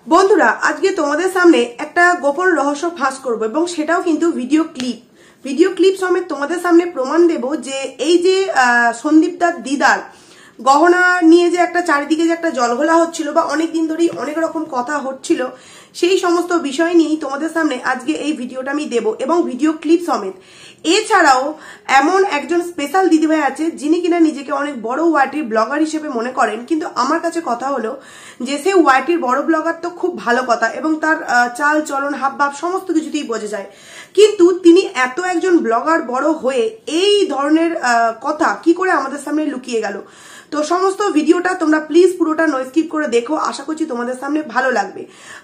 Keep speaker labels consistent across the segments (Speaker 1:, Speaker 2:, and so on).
Speaker 1: বন্ধুরা আজকে তোমাদের সামনে একটা গোপন রহস্য ফাঁস করব এবং সেটাও কিন্তু ভিডিও ক্লিপ সমেত তোমাদের সামনে প্রমাণ দেব যে এই যে সন্দীপদার দিদার গহনা নিয়ে যে একটা চারিদিকে যে একটা জলঘোলা হচ্ছিল বা অনেকদিন ধরেই অনেক রকম কথা হচ্ছিল সেই সমস্ত বিষয় নিয়েই তোমাদের সামনে আজকে এই ভিডিওটা আমি দেব এবং ভিডিও ক্লিপ সমেত। এছাড়াও এমন একজন স্পেশাল দিদিভাই আছে যিনি কিনা নিজেকে অনেক বড় ওয়াইটির ব্লগার হিসেবে মনে করেন, কিন্তু আমার কাছে কথা হলো যে সে ওয়াইটির বড় ব্লগার তো খুব ভালো কথা এবং তার চাল চলন হাবভাব সমস্ত কিছুতেই বোঝা যায়, কিন্তু তিনি এত একজন ব্লগার বড় হয়ে এই ধরনের কথা কি করে আমাদের সামনে লুকিয়ে গেল। তো সমস্ত ভিডিওটা তোমরা প্লিজ পুরোটা নো স্কিপ করে দেখো, আশা করছি তোমাদের সামনে ভালো লাগবে।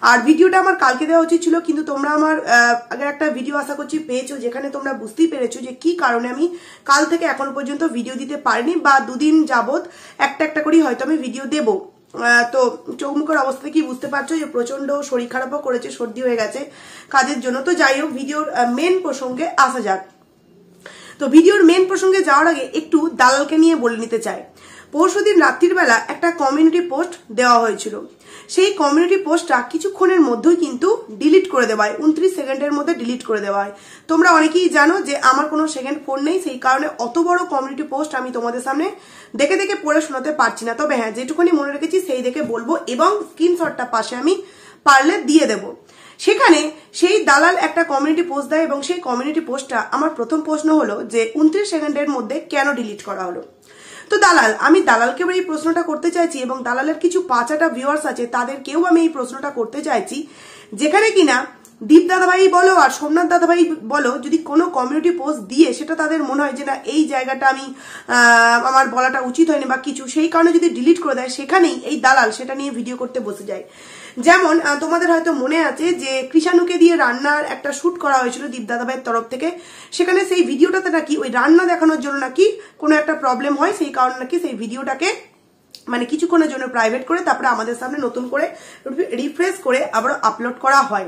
Speaker 1: আর ভিডিওটা আমার কালকে দেওয়া উচিত ছিল, কিন্তু তোমরা আমার আগের একটা ভিডিও আশা করছি পেয়েছো যেখানে তোমরা বুঝতেই পেরেছো যে কি কারণে আমি কাল থেকে এখন পর্যন্ত ভিডিও দিতে পারিনি বা দুদিন যাবত একটা একটা করেই হয়তো আমি ভিডিও দেব। তো চৌমুখের অবস্থা কি বুঝতে পারছো যে প্রচন্ড শরীর খারাপও করেছে, সর্দি হয়ে গেছে কাজের জন্য। তো যাই হোক, ভিডিওর মেন প্রসঙ্গে আসা যাক। তো ভিডিওর মেন প্রসঙ্গে যাওয়ার আগে একটু দালালকে নিয়ে বলে নিতে চাই। পরশুদিন রাত্রির বেলা একটা কমিউনিটি পোস্ট দেওয়া হয়েছিল, সেই কমিউনিটি পোস্টটা কিছুক্ষণের মধ্যেই কিন্তু ডিলিট করে দেওয়া হয়, 29 সেকেন্ডের মধ্যে ডিলিট করে দেওয়া হয়। তোমরা অনেকেই জানো যে আমার কোনো সেকেন্ড ফোন নেই, সেই কারণে অত বড় কমিউনিটি পোস্ট আমি তোমাদের সামনে দেখে দেখে পড়ে শোনাতে পারছি না। তবে হ্যাঁ, যেটুকুনি মনে রেখেছি সেই দেখে বলবো এবং স্ক্রিনশটটা পাশে আমি পারলে দিয়ে দেবো। সেখানে সেই দালাল একটা কমিউনিটি পোস্ট দেয় এবং সেই কমিউনিটি পোস্টটা আমার প্রথম প্রশ্ন হলো যে 29 সেকেন্ডের মধ্যে কেন ডিলিট করা হলো। তো আমি দালালকে এই প্রশ্নটা করতে চাইছি এবং দালালের কিছু 5-8টা ভিউয়ার্স আছে তাদেরকেও আমি এই প্রশ্নটা করতে চাইছি, যেখানে কিনা দীপ দাদাভাই বলো আর সোমনাথ দাদাভাই বলো, যদি কোনো কমিউনিটি পোস্ট দিয়ে সেটা তাদের মনে হয় যে না এই জায়গাটা আমি আমার বলাটা উচিত হয়নি বা কিছু, সেই কারণে যদি ডিলিট করে দেয়, সেখানেই এই দালাল সেটা নিয়ে ভিডিও করতে বসে যায়। যেমন তোমাদের হয়তো মনে আছে যে কৃষাণুকে দিয়ে রান্নার একটা শুট করা হয়েছিল দীপ দাদাভাইয়ের তরফ থেকে, সেখানে সেই ভিডিওটাতে নাকি ওই রান্না দেখানোর জন্য নাকি কোনো একটা প্রবলেম হয়, সেই কারণে নাকি সেই ভিডিওটাকে মানে কিছুক্ষণের জন্য প্রাইভেট করে তারপরে আমাদের সামনে নতুন করে রিফ্রেশ করে আবার আপলোড করা হয়।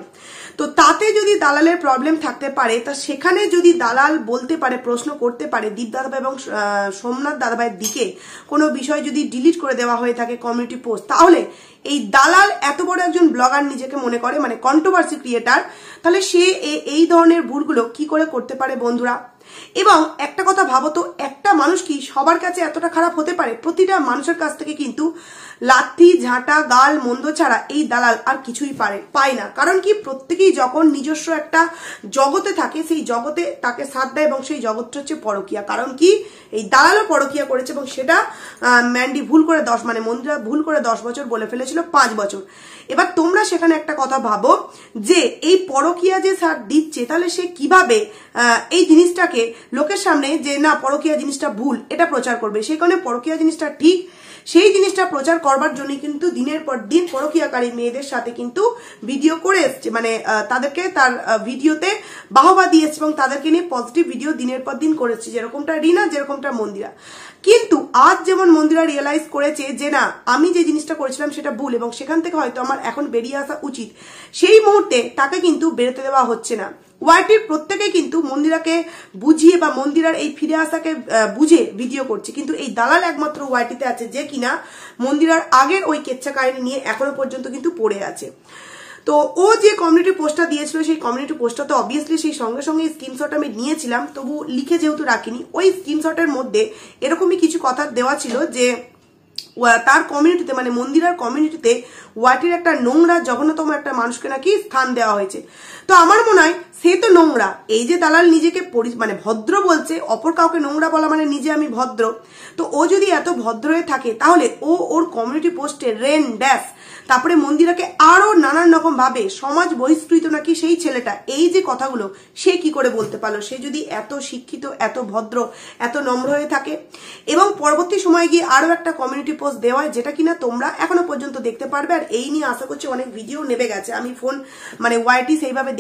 Speaker 1: তো তাতে যদি দালালের প্রবলেম থাকতে পারে, তা সেখানে যদি দালাল বলতে পারে, প্রশ্ন করতে পারে দীপ দাদাভাই এবং সোমনাথ দাদাভাইয়ের দিকে কোনো বিষয় যদি ডিলিট করে দেওয়া হয়ে থাকে কমিউনিটি পোস্ট, তাহলে এই দালাল এত বড় একজন ব্লগার নিজেকে মনে করে, মানে কন্ট্রোভার্সি ক্রিয়েটার, তাহলে সে এই ধরনের ভুলগুলো কি করে করতে পারে বন্ধুরা। এবং একটা কথা ভাবো তো, একটা মানুষ কি সবার কাছে এতটা খারাপ হতে পারে? প্রতিটা মানুষের কাছ থেকে কিন্তু লাথি ঝাঁটা গাল মন্দ ছাড়া এই দালাল আর কিছুই পায় না। কারণ কি, প্রত্যেকেই যখন নিজস্ব একটা জগতে থাকে, সেই জগতে তাকে সাথ দেয় এবং সেই জগৎটা হচ্ছে পরকিয়া। কারণ কি, এই দালালও পরকিয়া করেছে এবং সেটা ম্যান্ডি ভুল করে মন্দিরা ভুল করে 10 বছর বলে ফেলেছিল 5 বছর। এবার তোমরা সেখানে একটা কথা ভাবো যে এই পরকিয়া যে স্যার দিচ্ছে, তাহলে সে কিভাবে এই জিনিসটাকে লোকের সামনে যে না পরকিয়া জিনিসটা ভুল এটা প্রচার করবে। সেই কারণে পরকিয়া জিনিসটা ঠিক, সেই জিনিসটা প্রচার করবার জন্য কিন্তু দিনের পর দিন পরকিয়াকারী মেয়েদের সাথে কিন্তু ভিডিও করে এসছে, মানে তাদেরকে তার ভিডিওতে বাহবা দিয়ে এসছে এবং তাদেরকে নিয়ে পজিটিভ ভিডিও দিনের পর দিন করেছে, যেরকমটা রিনা, যেরকমটা মন্দিরা। কিন্তু আজ যেমন মন্দিরা রিয়েলাইজ করেছে যে না আমি যে জিনিসটা করেছিলাম সেটা ভুল এবং সেখান থেকে হয়তো আমার এখন বেরিয়ে আসা উচিত, সেই মুহূর্তে তাকে কিন্তু বেরোতে দেওয়া হচ্ছে না। ওয়াইটির প্রত্যেকে কিন্তু মন্দিরাকে বুঝিয়ে বা মন্দিরার এই ফিরে আসাকে বুঝে ভিডিও করছে, কিন্তু এই দালাল একমাত্র ওয়াইটিতে আছে যে কিনা মন্দিরার আগের ওই কেচ্ছা কাহিনী নিয়ে এখনো পর্যন্ত কিন্তু পড়ে আছে। তো ও যে কমিউনিটি পোস্টটা দিয়েছিল, সেই কমিউনিটি পোস্টটা তো অবভিয়াসলি সেই সঙ্গে সঙ্গে স্ক্রিনশট আমি নিয়েছিলাম, তবু লিখে যেহেতু রাখিনি, ওই স্ক্রিনশটের মধ্যে এরকমই কিছু কথা দেওয়া ছিল যে তার কমিউনিটিতে মানে মন্দিরার কমিউনিটিতে ওয়াইটির একটা নোংরা জঘন্যতম একটা মানুষকে নাকি স্থান দেওয়া হয়েছে। তো আমার মনে হয় সে তো নোংরা। এই যে দালাল নিজেকে মানে ভদ্র বলছে, অপর কাউকে নোংরা বলা মানে নিজে আমি ভদ্র। তো ও যদি এত ভদ্র হয়ে থাকে, তাহলে ওর কমিউনিটি পোস্টে রেন ড্যাশ তারপরে মন্দিরাকে আরো নানান রকম ভাবে সমাজ বহিষ্কৃত নাকি সেই ছেলেটা, এই যে কথাগুলো সে কি করে বলতে পারলো? সে যদি এত শিক্ষিত, এত ভদ্র, এত নম্র হয়ে থাকে। এবং পরবর্তী সময় গিয়ে আরো একটা কমিউনিটি পোস্ট দেওয়া হয়, যেটা কিনা তোমরা এখনো পর্যন্ত দেখতে পারবে। আর এই নিয়ে আশা করছি অনেক ভিডিও নেমে গেছে, আমি ফোন মানে ওয়াইটি সেইভাবে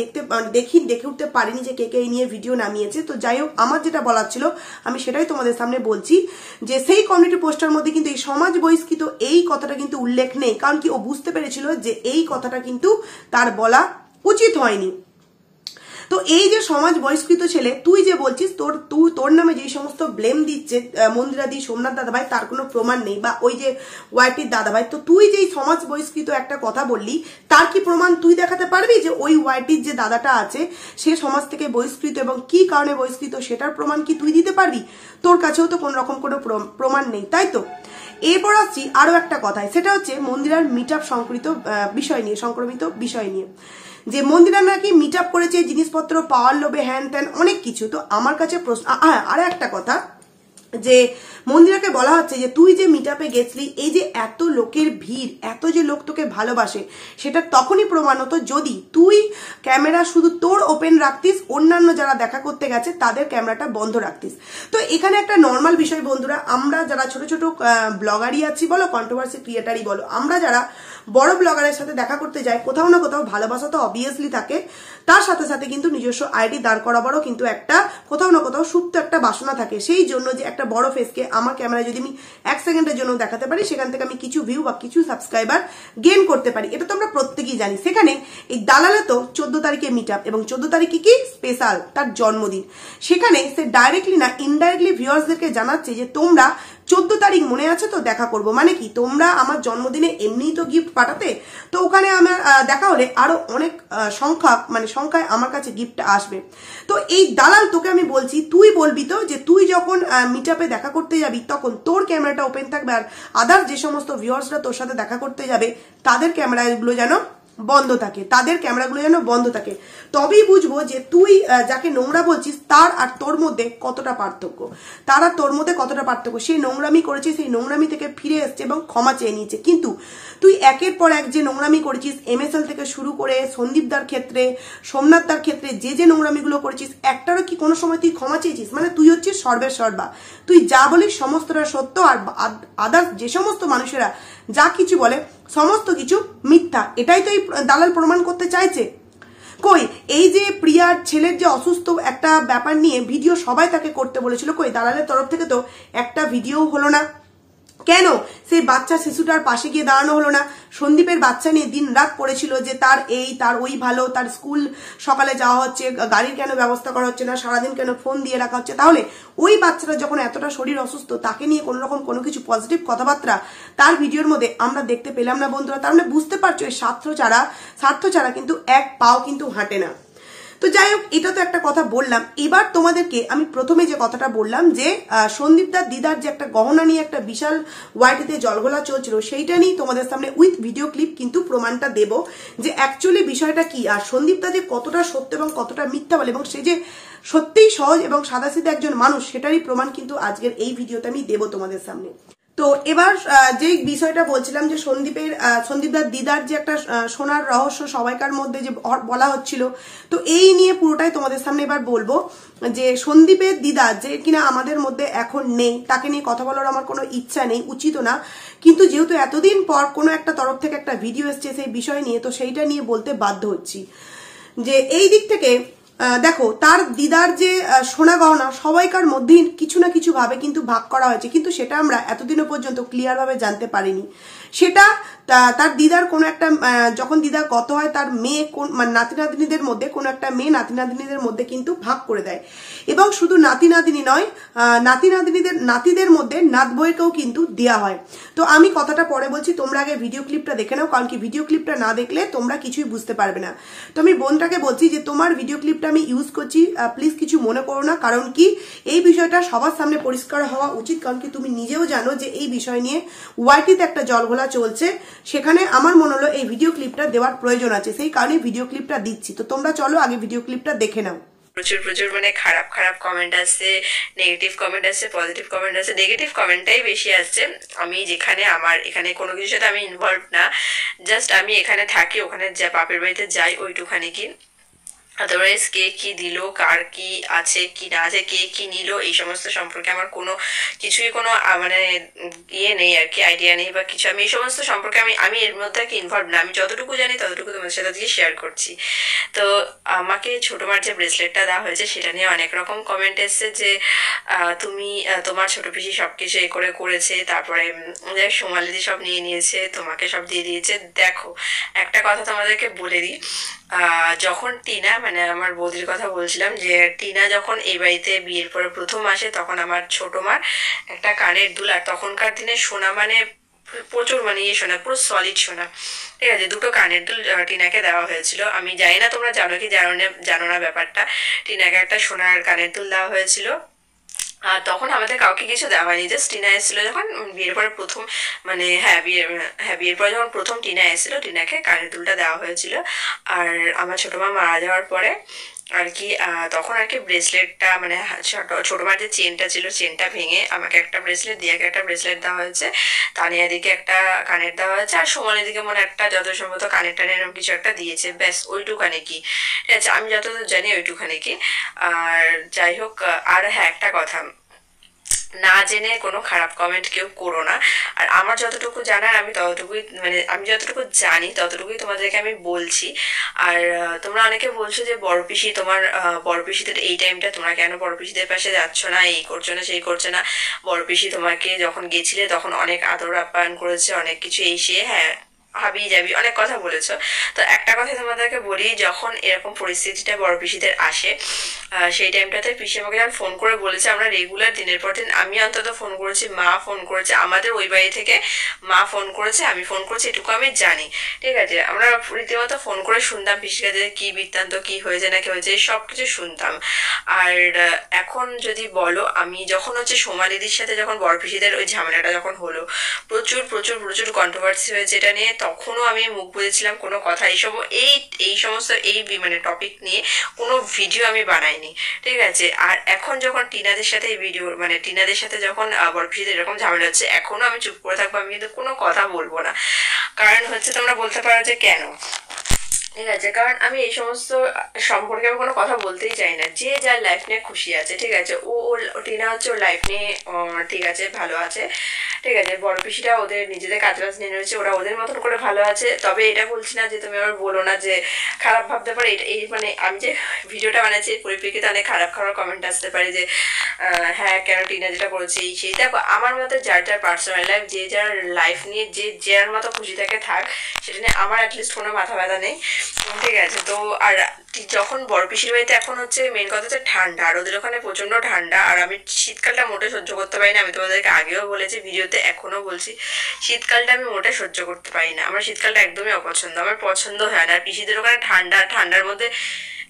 Speaker 1: দেখে উঠতে পারিনি যে কে এই নিয়ে ভিডিও নামিয়েছে। তো যাই হোক, আমার যেটা বলার ছিল আমি সেটাই তোমাদের সামনে বলছি যে সেই কমিউনিটি পোস্টের মধ্যে কিন্তু এই সমাজ বহিষ্কৃত এই কথাটা কিন্তু উল্লেখ নেই। কারণ কি, ও বুঝতে পেরেছিল যে এই কথাটা কিন্তু তার বলা উচিত হয়নি। তো এই যে সমাজ বহিষ্কৃত ছেলে, তুই যে বলছিস তোর নামে যে সমস্ত ব্লেম দিচ্ছে মন্দিরাদি, সোমনাথ দাদাভাই, তার কোনো প্রমাণ নেই, বা ওই যে ওয়াইটির দাদাভাই, তো তুই যে সমাজ বহিষ্কৃত একটা কথা বললি, তার কি প্রমাণ তুই দেখাতে পারবি যে ওই ওয়াইটির যে দাদাটা আছে সে সমাজ থেকে বহিষ্কৃত এবং কি কারণে বহিষ্কৃত, সেটার প্রমাণ কি তুই দিতে পারবি? তোর কাছেও তো কোন রকম কোনো প্রমাণ নেই, তাই তো। এরপর আসছি আরো একটা কথায়, সেটা হচ্ছে মন্দিরার মিট আপ সংক্রামিত বিষয় নিয়ে, যে মন্দিরা নাকি মিট আপ করেছে জিনিসপত্র পাওয়ার লোভে, হ্যান ত্যান অনেক কিছু। তো আমার কাছে প্রশ্ন, আর একটা কথা, যে মন্দিরাকে বলা হচ্ছে যে তুই যে মিট আপে গেছলি, এই যে এত লোকের ভিড়, এত যে লোক তোকে ভালোবাসে, সেটা তখনই প্রমাণ হতো যদি তুই ক্যামেরা শুধু তোর ওপেন রাখতিস, অন্যান্য যারা দেখা করতে গেছে তাদের ক্যামেরাটা বন্ধ রাখতিস। তো এখানে একটা নর্মাল বিষয় বন্ধুরা, আমরা যারা ছোট ছোট ব্লগারই আছি বলো, কন্ট্রোভার্সি ক্রিয়েটারই বলো, আমরা যারা বড় ব্লগারের সাথে দেখা করতে যাই, কোথাও না কোথাও ভালোবাসা তো অবভিয়াসলি থাকে, তার সাথে সাথে কিন্তু নিজস্ব আইডি দাঁড় করাবারও কিন্তু একটা কোথাও না কোথাও সুপ্ত একটা বাসনা থাকে। সেই জন্য যে একটা বড় ফেসকে আমার ক্যামেরায় যদি আমি 1 সেকেন্ডের জন্য দেখাতে পারি, সেখান থেকে আমি কিছু ভিউ বা কিছু সাবস্ক্রাইবার গেইন করতে পারি, এটা তো আমরা প্রত্যেকেই জানি। সেখানে এই দালালে তো 14 তারিখে মিট আপ, এবং 14 তারিখে কি স্পেশাল তার জন্মদিন, সেখানে সে ডাইরেক্টলি না ইনডাইরেক্টলি ভিউয়ার্সদেরকে জানাচ্ছে যে তোমরা 14 তারিখ মনে আছে তো দেখা করব, মানে কি তোমরা আমার জন্মদিনে এমনিই তো গিফট পাঠাতে, তো ওখানে আমার দেখা হলে আরো অনেক সংখ্যায় আমার কাছে গিফট আসবে। তো এই দালাল, তোকে আমি বলছি, তুই বলবি তো যে তুই যখন মিট আপে দেখা করতে যাবি তখন তোর ক্যামেরাটা ওপেন থাকবে, আর আদার্স যে সমস্ত ভিউয়ার্সরা তোর সাথে দেখা করতে যাবে তাদের ক্যামেরাগুলো যেন বন্ধ থাকে, তবেই বুঝবো যে তুই যাকে নোংরা বলছিস তার আর তোর মধ্যে কতটা পার্থক্য, সেই নোংরামি করেছে, সেই নোংরামি থেকে ফিরে এসছে এবং ক্ষমা চেয়ে নিয়েছে। কিন্তু তুই একের পর এক যে নোংরামি করেছিস, MSL থেকে শুরু করে সন্দীপদার ক্ষেত্রে, সোমনাথদার ক্ষেত্রে যে নোংরামিগুলো করেছিস, একটারও কি কোনো সময় তুই ক্ষমা চেয়েছিস? মানে তুই হচ্ছিস সর্বের সর্বা, তুই যা বলিস সমস্তটা সত্য, আর আদার্স যে সমস্ত মানুষেরা যা কিছু বলে সমস্ত কিছু মিথ্যা, এটাই তো এই দালাল প্রমাণ করতে চাইছে। কই এই যে প্রিয়ার ছেলের যে অসুস্থ একটা ব্যাপার নিয়ে ভিডিও সবাই তাকে করতে বলেছিল, কই দালালের তরফ থেকে তো একটা ভিডিও হলো না, কেন সেই বাচ্চা শিশুটার পাশে গিয়ে দাঁড়ানো হলো না? সন্দীপের বাচ্চা নিয়ে দিন রাত পড়েছিল যে তার ওই ভালো, তার স্কুল সকালে যাওয়া হচ্ছে, গাড়ির কেন ব্যবস্থা করা হচ্ছে না, সারাদিন কেন ফোন দিয়ে রাখা হচ্ছে? তাহলে ওই বাচ্চাটা যখন এতটা শরীর অসুস্থ, তাকে নিয়ে কোনো রকম কোনো কিছু পজিটিভ কথাবার্তা তার ভিডিওর মধ্যে আমরা দেখতে পেলাম না বন্ধুরা। তার মানে বুঝতে পারছো এই স্বার্থ ছাড়া কিন্তু এক পাও কিন্তু হাঁটে না। তো যাই হোক, এটা তো একটা কথা বললাম। এবার তোমাদেরকে আমি প্রথমে যে কথাটা বললাম যে সন্দীপদার দিদার যে একটা গহনা নিয়ে একটা বিশাল ওয়াইটিতে জলঘোলা চলছিল, সেইটা নিয়ে তোমাদের সামনে উইথ ভিডিও ক্লিপ কিন্তু প্রমাণটা দেব যে অ্যাকচুয়ালি বিষয়টা কি, আর সন্দীপদা যে কতটা সত্য এবং কতটা মিথ্যা বলে, এবং সে যে সত্যিই সহজ এবং সাদাসিধে একজন মানুষ, সেটারই প্রমাণ কিন্তু আজকের এই ভিডিওতে আমি দেব তোমাদের সামনে। তো এবার যে বিষয়টা বলছিলাম যে সন্দীপদার দিদার যে একটা সোনার রহস্য সবাইকার মধ্যে যে বলা হচ্ছিল, তো এই নিয়ে পুরোটাই তোমাদের সামনে এবার বলবো যে সন্দীপের দিদা যে কিনা আমাদের মধ্যে এখন নেই, তাকে নিয়ে কথা বলার আমার কোনো ইচ্ছা নেই, উচিত না, কিন্তু যেহেতু এতদিন পর কোনো একটা তরফ থেকে একটা ভিডিও এসছে সেই বিষয় নিয়ে, তো সেইটা নিয়ে বলতে বাধ্য হচ্ছি। যে এই দিক থেকে দেখো, তার দিদার যে সোনা গহনা সবাইকার মধ্যেই কিছু না কিছু ভাবে কিন্তু ভাগ করা হয়েছে, কিন্তু সেটা আমরা এতদিনও পর্যন্ত ক্লিয়ার ভাবে জানতে পারিনি। সেটা তার দিদার কোনো একটা, যখন দিদা গত হয়, তার মেয়ে নাতি নাতনিদের মধ্যে কোনো একটা মেয়ে নাতি নাতনিদের মধ্যে কিন্তু ভাগ করে দেয়, এবং শুধু নাতি নাতনি নয়, নাতিদের মধ্যে নাত বইকেও কিন্তু দেওয়া হয়। তো আমি কথাটা পরে বলছি, তোমরা আগে ভিডিও ক্লিপটা দেখে নাও, কারণ কি ভিডিও ক্লিপটা না দেখলে তোমরা কিছুই বুঝতে পারবে না। তো আমি বোনটাকে বলছি যে তোমার ভিডিও ক্লিপটা আমি ইউজ করছি, প্লিজ কিছু মনে করো না, কারণ কি এই বিষয়টা সবার সামনে পরিষ্কার হওয়া উচিত, কারণ কি তুমি নিজেও জানো যে এই বিষয় নিয়ে ওয়াইটিতে একটা জলঘোলা চলছে, সেখানে আমার মনে হলো এই ভিডিও ক্লিপটা দেওয়ার প্রয়োজন আছে, সেই কারণে ভিডিও ক্লিপটা দিচ্ছি। তো তোমরা চলো আগে ভিডিও ক্লিপটা দেখে নাও।
Speaker 2: প্রচুর মানে খারাপ কমেন্ট আসছে, নেগেটিভ কমেন্ট আসছে, পজিটিভ কমেন্ট আসছে। নেগেটিভ কমেন্টটাই বেশি আসছে। আমি যেখানে আমার এখানে কোনো কিছুর সাথে আমি ইনভলভ না, জাস্ট আমি এখানে থাকি, ওখানে যা বাপের বাড়িতে যাই ওইটুখানি কি, আদারওয়াইজ কে কি দিল, কার কি আছে কি না আছে, কে কি নিল, এই সমস্ত সম্পর্কে আমার কোনো কিছুই কোনো মানে ইয়ে নেই আর কি, আইডিয়া নেই বা কিছু। আমি এই সমস্ত সম্পর্কে আমি এর মধ্যে আর কি ইনভলভ না। আমি যতটুকু জানি ততটুকু তোমাদের সাথে আজকে শেয়ার করছি। তো আমাকে ছোট মার যে ব্রেসলেটটা দেওয়া হয়েছে সেটা নিয়ে অনেক রকম কমেন্ট এসছে যে তুমি তোমার ছোট পিসি সবকিছু এ করেছে, তারপরে সোমালিদি সব নিয়ে নিয়েছে, তোমাকে সব দিয়ে দিয়েছে। দেখো, একটা কথা তোমাদেরকে বলে দিই, যখন টিনা মানে আমার বৌদির কথা বলছিলাম, যে টিনা যখন এই বাড়িতে বিয়ের পরে প্রথম আসে তখন আমার ছোট মার একটা কানের দুল, আর তখনকার দিনে সোনা মানে প্রচুর মানে ইয়ে সোনা, পুরো সলিড সোনা, ঠিক আছে, দুটো কানের দুল টিনাকে দেওয়া হয়েছিল। আমি জানি না তোমরা জানো কি জানো না ব্যাপারটা, টিনাকে একটা সোনার কানের দুল দেওয়া হয়েছিল। আর তখন আমাদের কাউকে কিছু দেওয়া হয়নি, জাস্ট টিনা এসেছিল যখন বিয়ের পরে প্রথম, মানে বিয়ের পরে যখন প্রথম টিনা এসেছিল টিনাকে কানের দুলটা দেওয়া হয়েছিল। আর আমার ছোট মা মারা যাওয়ার পরে আর কি তখন আর কি ব্রেসলেটটা মানে ছোট মার যে চেনটা ছিল চেনটা ভেঙে আমাকে একটা ব্রেসলেট, দিয়াকে একটা ব্রেসলেট দেওয়া হয়েছে, তানিয়া দিকে একটা কানের দেওয়া হয়েছে, আর সোমালি দিকে মনে একটা যত সম্ভবত কানের টানের এরকম কিছু একটা দিয়েছে, ব্যাস ওইটুখানে কি, ঠিক আছে, আমি যতদূর জানি ওইটুখানে কি। আর যাই হোক, আর হ্যাঁ একটা কথা, না জেনে কোনো খারাপ কমেন্ট কেউ করো না। আর আমার যতটুকু জানার আমি ততটুকুই, মানে আমি যতটুকু জানি ততটুকুই তোমাদেরকে আমি বলছি। আর তোমরা অনেকে বলছো যে বড় পিসি তোমার বড় পিসিদের এই টাইমটা তোমরা কেন বড় পিসিদের পাশে যাচ্ছ না, এই করছো না সেই করছো না, বড় পিসি তোমাকে যখন গেছিলে তখন অনেক আদর আপ্যায়ন করেছে, অনেক কিছু এই সে, হ্যাঁ হাবি যাবি অনেক কথা বলেছো। তো একটা কথা তোমাদেরকে বলি, যখন এরকম পরিস্থিতিটা বড় পিসিদের আসে সেই টাইমটাতে পিসি আমাকে যখন ফোন করে বলেছে, আমরা রেগুলার দিনের পর দিন, আমি অন্তত ফোন করেছি, মা ফোন করেছে, আমাদের ওই বাড়ি থেকে মা ফোন করেছে, আমি ফোন করেছি, এটুকু আমি জানি, ঠিক আছে। আমরা রীতিমতো ফোন করে শুনতাম পিসির কাছে কি বৃত্তান্ত, কি হয়েছে না কি হয়েছে, সব কিছু শুনতাম। আর এখন যদি বলো, আমি যখন হচ্ছে সোমালিদির সাথে যখন বড় পিসিদের ওই ঝামেলাটা যখন হলো, প্রচুর প্রচুর প্রচুর কন্ট্রোভার্সি হয়েছে এটা নিয়ে, তখনও আমি মুখ বুঝেছিলাম, কোনো কথা এইসব এই সমস্ত এই মানে টপিক নিয়ে কোনো ভিডিও আমি বানাইনি, ঠিক আছে। আর এখন যখন টিনাদের সাথে এই ভিডিও মানে টিনাদের সাথে যখন বড় পিসিদের এরকম ঝামেলা হচ্ছে, এখনো আমি চুপ করে থাকবো, আমি কিন্তু কোনো কথা বলবো না। কারণ হচ্ছে তোমরা বলতে পারো যে কেন, ঠিক আছে, কারণ আমি এই সমস্ত সম্পর্কে আমি কোনো কথা বলতেই চাই না, যে যার লাইফ নিয়ে খুশি আছে, ঠিক আছে, টিনা হচ্ছে ওর লাইফ নিয়ে ঠিক আছে ভালো আছে, ঠিক আছে, বড় পিসিরা ওদের নিজেদের কাজ বাজ নিয়ে রয়েছে, ওরা ওদের মতন করে ভালো আছে। তবে এটা বলছি না যে তুমি আবার বলো না যে খারাপ ভাবতে পারে, এটা এই মানে আমি যে ভিডিওটা বানাচ্ছি এর পরিপ্রেক্ষিতে অনেক খারাপ খারাপ কমেন্ট আসতে পারে যে হ্যাঁ কেন টিনা যেটা করেছে এই সেই। দেখো আমার মতে যার যার পার্সোনাল লাইফ, যে যার লাইফ নিয়ে যে যার মতো খুশি থাকে থাক, সেটা নিয়ে আমার অ্যাটলিস্ট কোনো মাথা ব্যথা নেই, ঠিক আছে। তো আর যখন বড় পিসির বাড়িতে এখন হচ্ছে মেন কথা হচ্ছে ঠান্ডা, আর ওদের ওখানে প্রচন্ড ঠান্ডা, আর আমি শীতকালটা মোটে সহ্য করতে পারি না, আমি তোমাদেরকে আগেও বলেছি ভিডিওতে, এখনো বলছি, শীতকালটা আমি মোটে সহ্য করতে পারি না, আমার শীতকালটা একদমই অপছন্দ, আমার পছন্দ হয় না। আর পিসিদের ওখানে ঠান্ডা, ঠান্ডার মধ্যে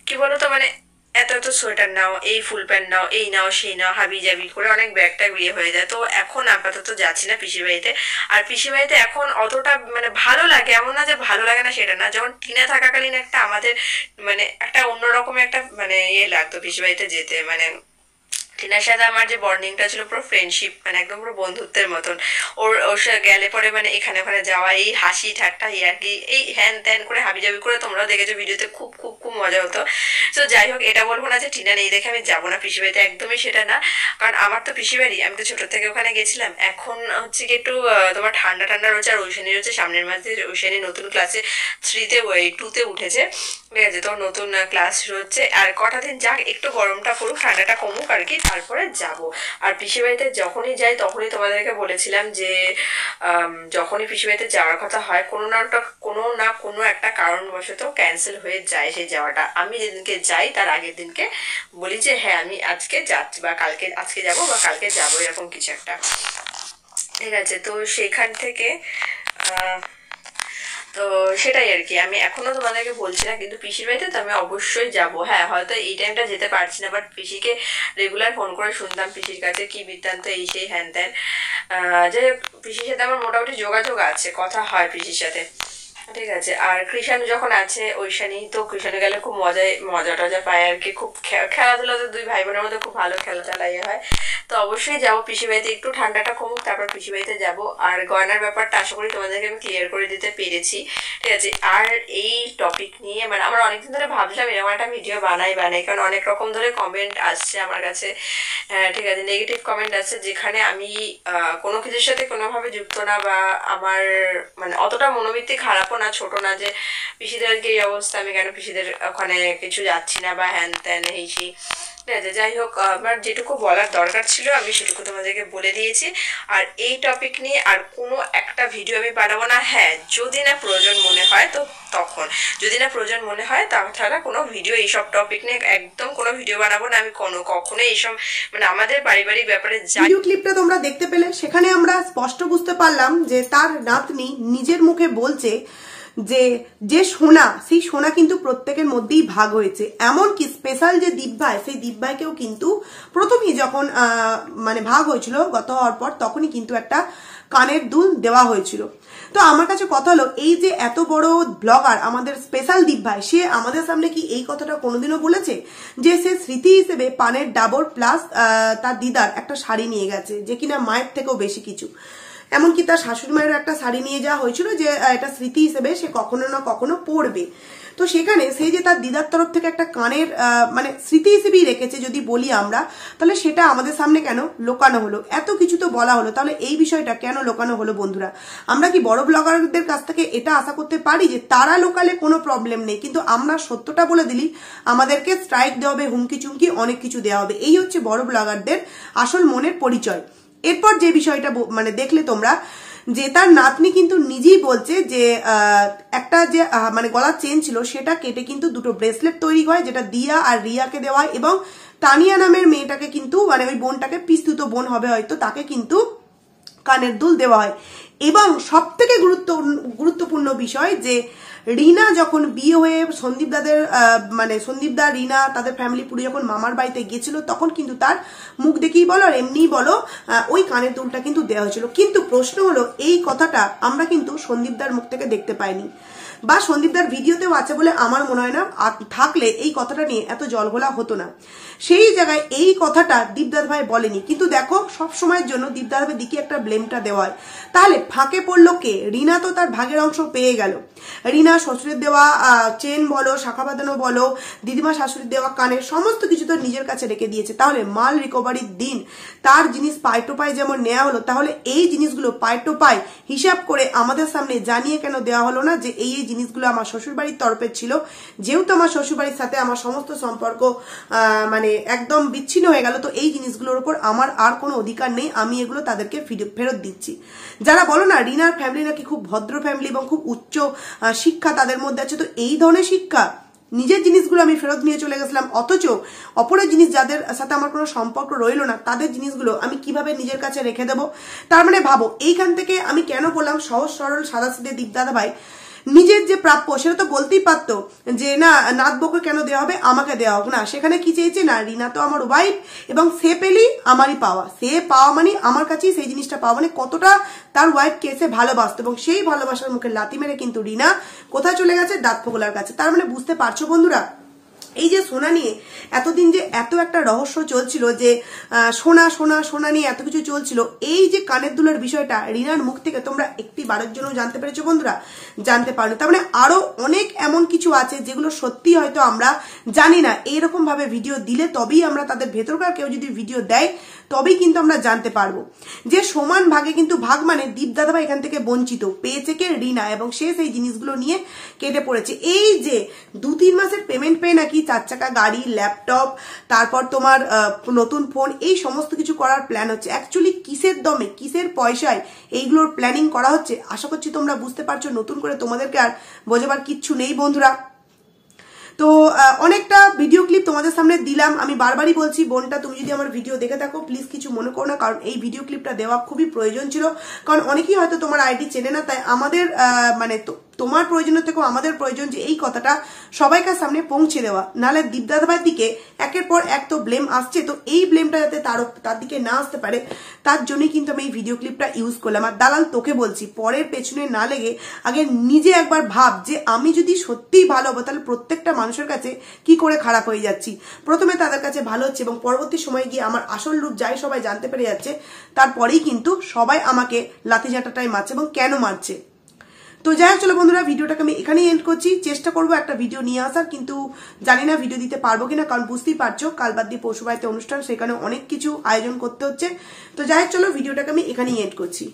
Speaker 2: কি বলতো মানে এত এত সোয়েটার নাও, এই ফুল প্যান্ট নাও, এই নাও সেই নাও, হাবি জাবি করে অনেক ব্যাগটা বিয়ে হয়ে যায়। তো এখন আপাতত যাচ্ছি না পিসির বাড়িতে। আর পিসির বাড়িতে এখন অতটা মানে ভালো লাগে এমন না যে ভালো লাগে না সেটা না, যখন টিনা থাকাকালীন একটা আমাদের মানে একটা অন্যরকম একটা মানে ইয়ে লাগতো পিসির বাড়িতে যেতে, মানে টিনার সাথে আমার যে বন্ডিংটা ছিল পুরো ফ্রেন্ডশিপ, মানে একদম পুরো বন্ধুত্বের মতন। ওর সাথে গেলে পরে মানে এখানে ওখানে যাওয়া, এই হাসি ঠাট্টা ইয়ার্কি এই হ্যান ত্যান করে হাবিজাবি করে, তোমরাও দেখেছো ভিডিওতে, খুব খুব খুব মজা হতো। তো যাই হোক, এটা বলবো না যে টিনা নেই দেখে আমি যাবো না পিসি বাড়িতে, একদমই সেটা না। কারণ আমার তো পিসি বাড়ি, আমি তো ছোট থেকে ওখানে গেছিলাম। এখন হচ্ছে কি একটু তোমার ঠান্ডা ঠান্ডা রয়েছে, আর ঐশানি রয়েছে সামনের মাসে, ঐশানি নতুন ক্লাসে 3-তে 2-তে উঠেছে, ঠিক আছে, তো নতুন ক্লাস হচ্ছে, আর কটা দিন যাক একটু গরমটা পড়ুক, ঠান্ডাটা কমুক আর কি, তারপরে যাব। আর পিসি বাড়িতে যখনই যাই তখনই তোমাদেরকে বলেছিলাম যে যখনই পিসি বাড়িতে যাওয়ার কথা হয় কোনো না কোনো একটা কারণবশত ক্যান্সেল হয়ে যায় সেই যাওয়াটা। আমি যেদিনকে যাই তার আগের দিনকে বলি যে হ্যাঁ আমি আজকে যাচ্ছি, বা কালকে আজকে যাব বা কালকে যাবো, এরকম কিছু একটা, ঠিক আছে। তো সেখান থেকে তো সেটাই আর কি, আমি এখনো তোমাদেরকে বলছি না, কিন্তু পিসির বাড়িতে তো আমি অবশ্যই যাব। হ্যাঁ হয়তো এই টাইমটা যেতে পারছি না, বাট পিসিকে রেগুলার ফোন করে শুনতাম পিসির কাছে কি বৃত্তান্ত এই সেই হ্যান ত্যান। যে পিসির সাথে আমার মোটামুটি যোগাযোগ আছে, কথা হয় পিসির সাথে, ঠিক আছে। আর কৃষাণু যখন আছে ঐশানি, তো কৃষাণু গেলে খুব মজা টজা পায় আর কি, খুব খেলাধুলা, তো দুই ভাই বোনের মধ্যে খুব ভালো খেলা ইয়ে হয়। তো অবশ্যই যাবো পিসি বাড়িতে, একটু ঠান্ডাটা কমুক তারপর পিসি বাড়িতে যাবো। আর গয়নার ব্যাপারটা আশা করি তোমাদেরকে আমি ক্লিয়ার করে দিতে পেরেছি, ঠিক আছে। আর এই টপিক নিয়ে মানে আমার অনেকদিন ধরে ভাবছিলাম এরকম একটা ভিডিও বানাই, কারণ অনেক রকম ধরে কমেন্ট আসছে আমার কাছে, ঠিক আছে, নেগেটিভ কমেন্ট আসছে, যেখানে আমি কোনো কিছুর সাথে কোনোভাবে যুক্ত না, বা আমার মানে অতটা মনোবৃত্তি খারাপও না, ছোট না যে পিসিদের কি এই অবস্থা, আমি কেন পিসিদের ওখানে কিছু যাচ্ছি না বা হ্যান ত্যান হেসি, যাই হোক, আমার যেটুকু বলার দরকার ছিল আমি সেটুকু তোমাদেরকে বলে দিয়েছি। আর এই টপিক নিয়ে আর কোনো একটা ভিডিও আমি বানাবো না। হ্যাঁ, যদি না প্রয়োজন মনে হয় তো তখন, যদি না প্রয়োজন মনে হয় তাছাড়া কোনো ভিডিও এইসব টপিক নিয়ে একদম কোনো ভিডিও বানাবো না আমি কখনো এইসব, মানে আমাদের পারিবারিক ব্যাপারে।
Speaker 1: ভিডিও ক্লিপটা তোমরা দেখতে পেলে, সেখানে আমরা স্পষ্ট বুঝতে পারলাম যে তার নাতনি নিজের মুখে বলছে যে সোনা, সেই সোনা কিন্তু প্রত্যেকের মধ্যেই ভাগ হয়েছে। এমনকি স্পেশাল যে দীপ ভাই, সেই দীপ ভাইকেও কিন্তু প্রথমেই যখন মানে ভাগ হয়েছিল গত হওয়ার পর, তখনই কিন্তু একটা কানের দুল দেওয়া হয়েছিল। তো আমার কাছে কথা হলো, এই যে এত বড় ব্লগার আমাদের স্পেশাল দীপ ভাই, সে আমাদের সামনে কি এই কথাটা কোনোদিনও বলেছে যে সে স্মৃতি হিসেবে পানের ডাবর প্লাস তার দিদার একটা শাড়ি নিয়ে গেছে, যে কিনা মায়ের থেকেও বেশি কিছু। এমনকি তার শাশুড়ি মায়ের একটা শাড়ি নিয়ে যাওয়া হয়েছিল যে এটা স্মৃতি হিসেবে সে কখনো না কখনো পরবে। তো সেখানে সেই যে তার দিদার তরফ থেকে একটা কানের মানে স্মৃতি হিসেবেই রেখেছে যদি বলি আমরা, তাহলে সেটা আমাদের সামনে কেন লোকানো হলো? এত কিছু তো বলা হলো, তাহলে এই বিষয়টা কেন লোকানো হলো? বন্ধুরা, আমরা কি বড় ব্লগারদের কাছ থেকে এটা আশা করতে পারি যে তারা লোকালে কোনো প্রবলেম নেই, কিন্তু আমরা সত্যটা বলে দিলি আমাদেরকে স্ট্রাইক দেওয়া হবে, হুমকি চুমকি অনেক কিছু দেওয়া হবে? এই হচ্ছে বড় ব্লগারদের আসল মনের পরিচয়। এরপর যে বিষয়টা মানে দেখলে তোমরা, যে তার নাতনি কিন্তু নিজেই বলছে যে একটা যে মানে গলার চেন ছিল সেটা কেটে কিন্তু দুটো ব্রেসলেট তৈরি হয়, যেটা দিয়া আর রিয়াকে দেওয়া হয়, এবং তানিয়া নামের মেয়েটাকে কিন্তু, মানে ওই বোনটাকে, পিস্তুত বোন হবে হয়তো, তাকে কিন্তু কানের দুল দেওয়া হয়। এবং সব থেকে গুরুত্বপূর্ণ বিষয় যে রিনা যখন বিয়ে হয়ে সন্দীপ দাদের মানে সন্দীপ দা রিনা তাদের ফ্যামিলি পুরো যখন মামার বাড়িতে গেছিল, তখন কিন্তু তার মুখ দেখেই বলো আর এমনিই বলো ওই কানের দুলটা কিন্তু দেওয়া হয়েছিল। কিন্তু প্রশ্ন হলো, এই কথাটা আমরা কিন্তু সন্দীপ দার মুখ থেকে দেখতে পাইনি, বা সন্দীপদার ভিডিওতেও আছে বলে আমার মনে হয় না, থাকলে এই কথাটা নিয়ে এত জলঘোলা হতো না। সেই জায়গায় এই কথাটা দীপদাদ ভাই বলেনি, কিন্তু দেখো সব সময়ের জন্য দীপদাদ ভাইয়ের দিকে একটা ব্লেমটা দেওয়া হয়। তাহলে ফাঁকে পড়লো কে? রিনা তো তার ভাগের অংশ পেয়ে গেল। রিনা শ্বশুরের দেওয়া চেন বলো, শাখা বাঁধানো বলো, দিদিমা শাশুড়ির দেওয়া কানের সমস্ত কিছু তো নিজের কাছে রেখে দিয়েছে। তাহলে মাল রিকভারির দিন তার জিনিস পায় টো পায় যেমন নেওয়া হলো, তাহলে এই জিনিসগুলো পায় টো পায় হিসাব করে আমাদের সামনে জানিয়ে কেন দেওয়া হলো না যে এই জিনিসগুলো আমার শ্বশুরবাড়ির তরফের ছিল? যেহেতু আমার শ্বশুরবাড়ির সাথে আমার সমস্ত সম্পর্ক মানে একদম বিচ্ছিন্ন হয়ে গেল, তো এই জিনিসগুলোর উপর আমার আর কোনো অধিকার নেই, আমি এগুলো তাদেরকে ফেরত দিচ্ছি। যারা বলো না রিনার ফ্যামিলি নাকি খুব ভদ্র ফ্যামিলি এবং খুব উচ্চ শিক্ষা তাদের মধ্যে আছে, তো এই ধরনের শিক্ষা, নিজের জিনিসগুলো আমি ফেরত নিয়ে চলে গেছিলাম, অথচ অপরের জিনিস যাদের সাথে আমার কোনো সম্পর্ক রইল না তাদের জিনিসগুলো আমি কিভাবে নিজের কাছে রেখে দেবো? তার মানে ভাবো, এইখান থেকে আমি কেন বললাম সহজ সরল সাদাসিধে দীপদাদা ভাই নিজের যে প্রাপ্য সেটা তো বলতেই পারতো যে না নাত বউকে কেন দেওয়া হবে, আমাকে দেওয়া হোক না। সেখানে কি চেয়েছে না, রিনা তো আমার ওয়াইফ এবং সে পেলেই আমারই পাওয়া, সে পাওয়া মানে আমার কাছেই সেই জিনিসটা পাওয়া, মানে কতটা তার ওয়াইফকে সে ভালোবাসতো। এবং সেই ভালোবাসার মুখে লাথি মেরে কিন্তু রিনা কোথায় চলে গেছে? দাঁত ফোগলার কাছে। তার মানে বুঝতে পারছো বন্ধুরা, এই যে সোনা নিয়ে এতদিন যে এত একটা রহস্য চলছিল, যে সোনা সোনা সোনা নিয়ে এত কিছু চলছিল, এই যে কানের দুলের বিষয়টা রিনার মুখ থেকে তোমরা একটি বারের জন্য জানতে পেরেছো বন্ধুরা? জানতে পারো। তার মানে আরো অনেক এমন কিছু আছে যেগুলো সত্যি হয়তো আমরা জানি না, এইরকম ভাবে ভিডিও দিলে তবেই আমরা, তাদের ভেতরকার কেউ যদি ভিডিও দেয় তবেই কিন্তু আমরা জানতে পারবো যে সমান ভাগে কিন্তু ভাগ মানে দীপদাদা এখান থেকে বঞ্চিত, পেয়েছে কে? রিনা, এবং সে সেই জিনিসগুলো নিয়ে কেটে পড়েছে। এই যে 2-3 মাসের পেমেন্ট পেয়ে নাকি 4 চাকা গাড়ি, ল্যাপটপ, তারপর তোমার নতুন ফোন, এই সমস্ত কিছু করার প্ল্যান হচ্ছে। অ্যাকচুয়ালি কিসের দমে, কিসের পয়সায় এইগুলোর প্ল্যানিং করা হচ্ছে আশা করছি তোমরা বুঝতে পারছো। নতুন করে তোমাদেরকে আর বোঝাবার কিচ্ছু নেই বন্ধুরা। তো অনেকটা ভিডিও ক্লিপ তোমাদের সামনে দিলাম। আমি বারবারই বলছি, বোনটা তুমি যদি আমার ভিডিও দেখে থাকো প্লিজ কিছু মনে করো না, কারণ এই ভিডিও ক্লিপটা দেওয়া খুবই প্রয়োজন ছিল। কারণ অনেকেই হয়তো তোমার আইডি চেনে না, তাই আমাদের মানে তোমার প্রয়োজনের থেকেও আমাদের প্রয়োজন যে এই কথাটা সবাইকার সামনে পৌঁছে দেওয়া। নাহলে দীপদাদা ভাইয়ের দিকে একের পর এক তো ব্লেম আসছে, তো এই ব্লেমটা যাতে তার দিকে না আসতে পারে তার জন্যই কিন্তু আমি এই ভিডিও ক্লিপটা ইউজ করলাম। আর দালাল তোকে বলছি, পরের পেছনে না লেগে আগে নিজে একবার ভাব যে আমি যদি সত্যিই ভালো হবো তাহলে প্রত্যেকটা মানুষের কাছে কি করে খারাপ হয়ে যাচ্ছি। প্রথমে তাদের কাছে ভালো হচ্ছে এবং পরবর্তী সময় গিয়ে আমার আসল রূপ যাই সবাই জানতে পেরে যাচ্ছে, তারপরেই কিন্তু সবাই আমাকে লাঠিঝাঁটাটাই মারছে এবং কেন মারছে। তো যাই হোক, চলো বন্ধুরা, ভিডিওটাকে আমি এখানেই এন্ড করছি। চেষ্টা করবো একটা ভিডিও নিয়ে আসার, কিন্তু জানি না ভিডিও দিতে পারবো কিনা, কারণ বুঝতেই পারছো কাল বাদ দিয়ে পরশু বাড়িতে অনুষ্ঠান, সেখানে অনেক কিছু আয়োজন করতে হচ্ছে। তো যাই হোক, চলো ভিডিওটাকে আমি এখানেই এন্ড করছি।